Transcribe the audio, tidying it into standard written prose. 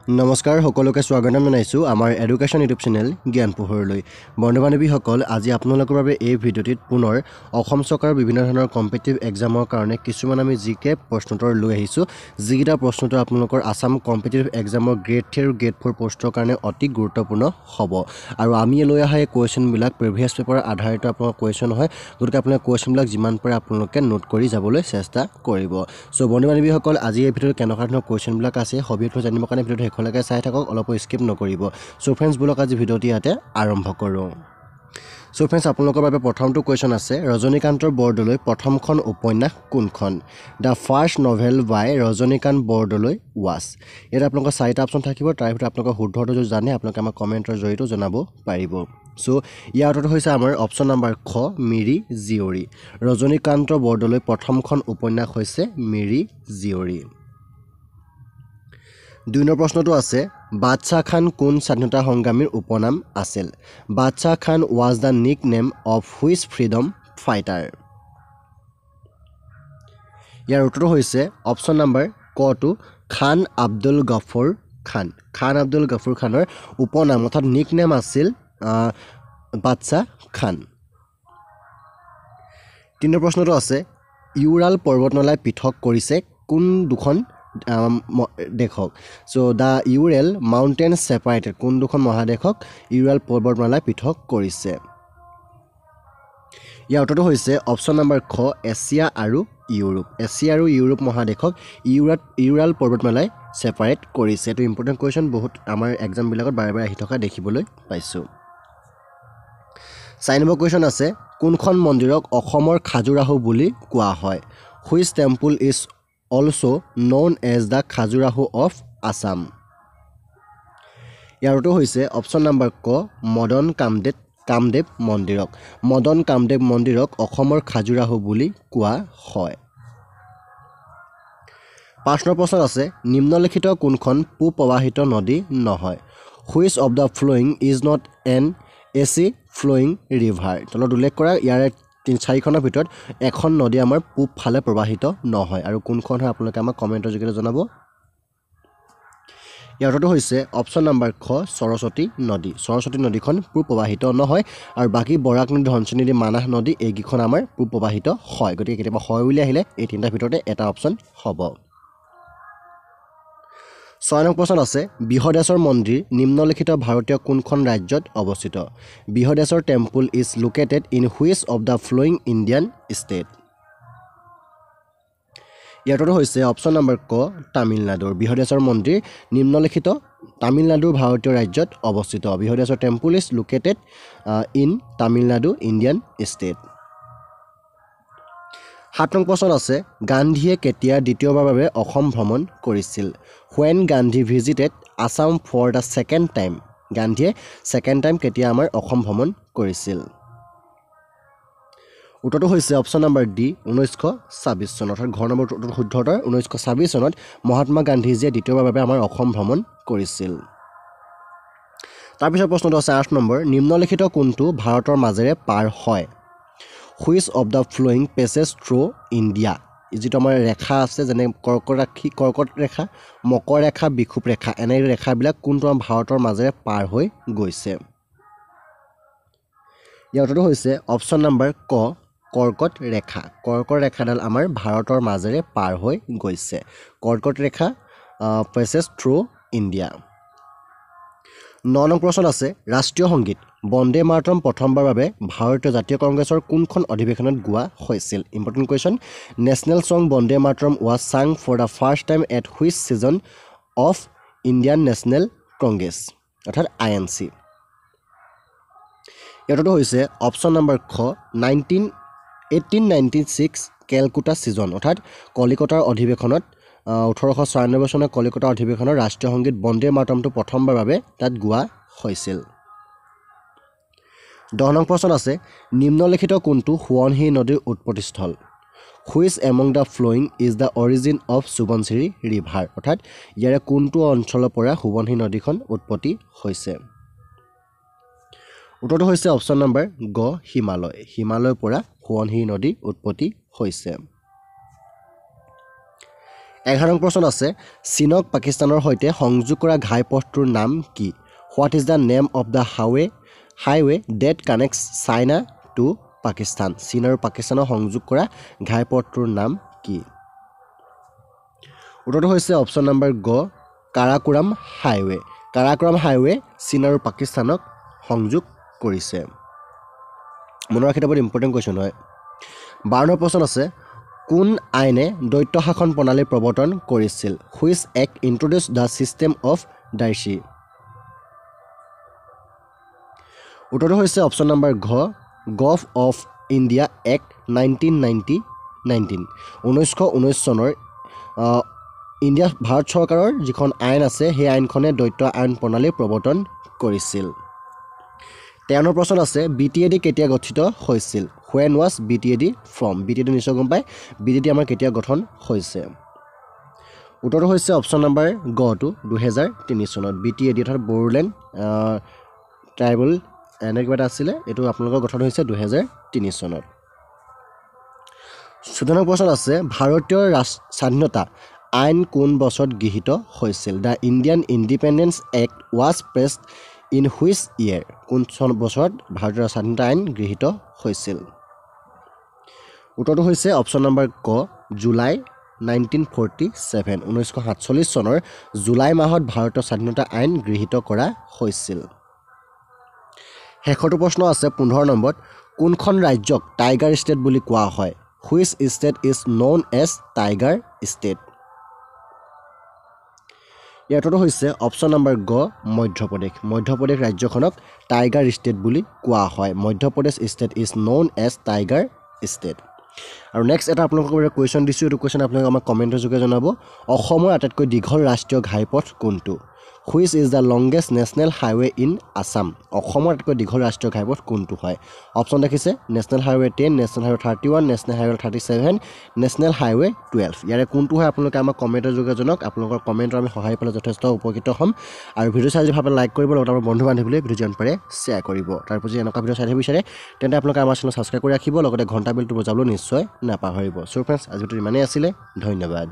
নমস্কাৰ সকলোকে স্বাগতম জনাইছো আমাৰ এডুকেশ্যন ইউটিউব চেনেল জ্ঞান পোহৰলৈ বন্ধু-বান্ধৱীসকল আজি আপোনালোকৰ বাবে এই ভিডিঅ'টিত পুনৰ অসম চৰকাৰৰ বিভিন্ন ধৰণৰ কম্পিটিটিভ এক্সামৰ কাৰণে কিছুমান আমি জিকে প্ৰশ্নোত্তৰ লৈ আহিছো যিকেইটা প্ৰশ্নোত্তৰ আপোনালোকৰ আসাম কম্পিটিটিভ এক্সামৰ গ্ৰেড 3 আৰু গ্ৰেড 4 পোষ্টৰ কাৰণে অতি গুৰুত্বপূৰ্ণ হ'ব আৰু আমি লৈ অহা এই কোৱেশ্চনবিলাক প্ৰিভিয়াছ পেপাৰৰ আধাৰিত আপোনাৰ কোৱেশ্চন হয় গতিকে আপোনাৰ কোৱেশ্চনবিলাক যিমান পাৰে আপোনালোকে নোট কৰি যাবলৈ চেষ্টা কৰিব সো বন্ধু-বান্ধৱীসকল আজি এই ভিডিঅ'ৰ কেনেকুৱা ধৰণৰ কোৱেশ্চনবিলাক আছে সবিশেষ জানিবৰ কাৰণে ভিডিঅ'টো শেষলৈকে চাই থাকক অলপ স্কিপ নকৰিব সো ফ্ৰেণ্ডছ বুলক আজি ভিডিঅ'টি ইয়াতে আৰম্ভ কৰোঁ সো ফ্ৰেণ্ডছ আপোনালোকৰ বাবে প্ৰথমটো কোৱেশ্চন আছে ৰজনীকান্তৰ বৰদলৈ প্ৰথমখন উপন্যাস কোনখন the first novel by Rajanikanta Bordoloi was ইয়াত আপোনালোকৰ চাৰিটা অপচন থাকিব তাৰ ভিতৰত আপোনালোকৰ শুদ্ধটো যদি জানে আপোনালোকে আমাক কমেণ্টৰ জৰিয়তে জনাব পাৰিব সো ইয়াৰ উত্তৰটো হৈছে আমাৰ অপচন নম্বৰ খ মিৰি জীয়ৰী ৰজনীকান্ত বৰদলৈ প্ৰথমখন উপন্যাস হৈছে মিৰি জীয়ৰী 2 নম্বৰ প্ৰশ্নটো আছে বাদশাহ খান কোন স্বাধীনতা সংগ্ৰামীৰ উপনাম আছিল বাদশাহ খান was the nickname of which freedom fighter ইয়াৰ উত্তৰটো হৈছে অপচন নম্বৰ ক টু খান আব্দুল গফৰ খান খানৰ উপনাম অৰ্থাৎ নিকনেম আছিল বাদশাহ খান 3 নম্বৰ প্ৰশ্নটো আছে ইউৰাল পৰ্বতমালাই পৃথক কৰিছে কোন দুখন দেখক সো দা ইউৰেল মাউণ্টেন সেপাৰেটেড কোন দুখন মহাদেশক ইউৰাল পৰ্বতমালাই পৃথক কৰিছে ইয়াৰ উত্তৰটো হৈছে অপচন নম্বৰ খ এছিয়া আৰু ইউৰোপ মহাদেশক ইউৰাল পৰ্বতমালাই সেপাৰেট কৰিছে এটো ইম্পৰ্টেন্ট কোৱেশ্চন বহুত আমাৰ এক্সাম বিলাকত বাৰে বাৰে আহি থকা দেখিবলৈ পাইছো 4 নম্বৰ কোৱেশ্চন আছে কোনখন মন্দিৰক অসমৰ খাজুৰাহো বুলি কোৱা হয় which temple is also known as the Khajuraho of Assam ইয়াৰ উত্তৰ হৈছে অপচন নম্বৰ ক মদন কামদেৱ মন্দিৰক অসমৰ খাজুৰাহো বুলি কোৱা হয় 5 নম্বৰ প্ৰশ্ন আছে নিম্নলিখিত কোনখন পূব প্ৰবাহিত নদী নহয় which of the flowing is not an AC flowing river তলত উল্লেখ কৰা ইয়াৰে 3-4খনৰ ভিতৰত এখন নদী আমাৰ পূব ফালে প্ৰবাহিত নহয় আৰু কোনখন হয় আপোনালোকে আমাক কমেণ্টৰ যোগেৰে জনাব ইয়াৰ উত্তৰটো হৈছে অপচন নম্বৰ খ সৰস্বতী নদীখন পূব প্ৰবাহিত নহয় আৰু বাকি বৰাক নদী ধনশিৰি নদী মানাহ নদী এইকেইখন আমাৰ পূব প্ৰবাহিত হয় গতিকে কেতিয়াবা হয় বুলি আহিলে এই তিনিটা ভিতৰতে এটা অপচন হ'ব 6 নম্বৰ প্ৰশ্ন আছে বৃহদেশ্বৰ মন্দিৰ নিম্নলিখিত ভাৰতীয় কোনখন ৰাজ্যত অৱস্থিত Brihadeeswara temple is located in which of the following Indian state ইয়াৰ উত্তৰটো হৈছে অপচন নম্বৰ ক তামিলনাডুৰ বৃহদেশ্বৰ মন্দিৰ নিম্নলিখিত তামিলনাডুৰ ভাৰতীয় ৰাজ্যত অৱস্থিত Brihadeeswara temple is located in Tamil Nadu Indian state 7 নং প্ৰশ্ন আছে গান্ধীয়ে কেতিয়া দ্বিতীয়বাৰৰ বাবে অসম ভ্ৰমণ কৰিছিল when Gandhi visited Assam for the second time গান্ধীয়ে second time কেতিয়া আমাৰ অসম ভ্ৰমণ কৰিছিল উত্তৰটো হৈছে অপচন নম্বৰ ডি 1926 চনত অৰ্থাৎ ঘৰ নম্বৰ শুদ্ধ উত্তৰ 1926 চনত মহাত্মা গান্ধীজীয়ে দ্বিতীয়বাৰৰ বাবে আমাৰ অসম ভ্ৰমণ কৰিছিল তাৰপিছত প্ৰশ্নটো আছে 8 নম্বৰ নিম্নলিখিত কোনটো ভাৰতৰ মাজেৰে পাৰ হয় which of the flowing passes through India যিটো আমাৰ ৰেখা আছে যেনে কৰ্কট ৰেখা মকৰ ৰেখা বিক্ষুপ ৰেখা এনে ৰেখাবিলাক কোনটো আমাৰ ভাৰতৰ মাজেৰে পাৰ হৈ গৈছে ইয়াৰ উত্তৰটো হৈছে অপচন নম্বৰ ক কৰ্কট ৰেখাডাল আমাৰ ভাৰতৰ মাজেৰে পাৰ হৈ গৈছে কৰ্কট ৰেখা passes through India 9 নং প্ৰশ্ন আছে ৰাষ্ট্ৰীয় সংগীত বন্দে মাতৰম প্ৰথমবাৰৰ বাবে ভাৰতীয় জাতীয় কংগ্ৰেছৰ কোনখন অধিৱেশনত গোৱা হৈছিল ইম্পৰ্টেন্ট কোৱেশ্চন নেশনেল সং Vande Mataram was sung for the first time at which season of Indian National Congress অৰ্থাৎ INC ইয়াৰটো হৈছে অপচন নম্বৰ খ 1896 কেলকাতা সিজন অৰ্থাৎ কলিকতাৰ অধিৱেশনত 1896 চনৰ কলিকতা অধিৱেশনৰ ৰাষ্ট্ৰীয় সংগীত বন্দে মাতৰমটো প্ৰথমবাৰৰ বাবে তাত গোৱা হৈছিল 10 নং প্ৰশ্ন আছে নিম্নলিখিত কোনটো সোৱণশিৰি নদীৰ উৎপত্তিস্থল which among the flowing is the origin of Subansiri river অৰ্থাৎ ইয়াৰে কোনটো অঞ্চলৰ পৰা সোৱণশিৰি নদীখন উৎপত্তি হৈছে উত্তৰটো হৈছে অপচন নম্বৰ গ হিমালয়ৰ পৰা সোৱণশিৰি নদী উৎপত্তি হৈছে 11 নং প্ৰশ্ন আছে চীনক পাকিস্তানৰ সৈতে সংযোগ কৰা ঘাইপথটোৰ নাম কি what is the name of the highway that connects China to Pakistan চীন আৰু পাকিস্তানৰ সংযোগ কৰা ঘাইপথটোৰ নাম কি উত্তৰটো হৈছে অপশ্যন নম্বৰ গ কাৰাকোৰাম হাইৱে চীন আৰু পাকিস্তানক সংযোগ কৰিছে মনত ৰাখি থ'ব ইম্পৰ্টেণ্ট কুৱেশ্যন হয় 12 নম্বৰ প্ৰশ্ন আছে কোন আইনে দ্বৈত শাসন প্ৰণালী প্ৰৱৰ্তন কৰিছিল which act introduced the system of dyarchy উত্তৰটো হৈছে অপশ্যন নম্বৰ ঘ গভ অফ ইণ্ডিয়া এক্ট 1919 চনৰ ভাৰত চৰকাৰৰ যিখন আইন আছে সেই আইনখনে দ্বৈত আইন প্ৰণালী প্ৰৱৰ্তন কৰিছিল 13 প্ৰশ্ন আছে বিটিএডি কেতিয়া গঠিত হৈছিল when was BTAD from BTAD নিশ্চয় গম পায় বিটিএডি আমাৰ কেতিয়া গঠন হৈছে উত্তৰটো হৈছে অপশ্যন নম্বৰ গ টু 2003 চনত বিটিএডি অৰ্থাৎ বড়োলেণ্ড ট্ৰাইবেল এনেকুৱা এটা আছিলে এইটো আপোনালোকৰ গঠন হৈছে 2003 চনত 14 প্ৰশ্ন আছে ভাৰতীয় স্বাধীনতা আইন কোন বছৰত গৃহীত হৈছিল the Indian independence act was pressed in which year কোন বছৰত ভাৰতীয় স্বাধীনতা আইন গৃহীত হৈছিল উত্তৰটো হৈছে অপশ্যন নম্বৰ ক জুলাই 1947 চনৰ জুলাই মাহত ভাৰতীয় স্বাধীনতা আইন গৃহীত কৰা হৈছিল শেষৰটো প্ৰশ্ন আছে 15 নম্বৰত কোনখন ৰাজ্যক টাইগাৰ ষ্টেট বুলি কোৱা হয় which state is known as tiger state ইয়াৰটো হৈছে অপশ্যন নম্বৰ গ মধ্যপ্ৰদেশ ৰাজ্যখনক টাইগাৰ ষ্টেট বুলি কোৱা হয় Madhya Pradesh state is known as tiger state আৰু নেক্সট এটা আপোনালোকৰ কুৱেশ্যন দিছোঁ এইটো কুৱেশ্যন আপোনালোকে আমাক কমেণ্টৰ যোগে জনাব অসমৰ আটাইতকৈ দীঘল ৰাষ্ট্ৰীয় ঘাইপথ কোনটো which is the longest national highway in Assam অসমৰ আটাইতকৈ দীঘল ৰাষ্ট্ৰীয় ঘাইপথ কোনটো হয় অপশ্যন দেখিছে national highway 10 national highway 31 national highway 37 national highway 12 ইয়াৰে কোনটো হয় আপোনালোকে আমাক কমেণ্টৰ যোগে জনাওক আপোনালোকৰ কমেণ্টৰ আমি সহায় পালে যথেষ্ট উপকৃত হ'ম আৰু ভিডিঅ' চাই যদি ভাবে লাইক কৰিব লগতে আমাৰ বন্ধু বান্ধৱীলৈ ভিডিঅ' যিমান পাৰে শ্বেয়াৰ কৰিব তাৰপিছত যদি এনেকুৱা ভিডিঅ' চাই থাকিব বিচাৰে তেন্তে আপোনালোকে আমাৰ চেনেল ছাবস্ক্ৰাইব কৰি ৰাখিব লগতে ঘণ্টা বেলটো বজাবলৈ নিশ্চয় নাপাহৰিব চ' ফ্ৰেণ্ডছ আজি ভিডিঅ'টো ইমানেই আছিলে ধন্যবাদ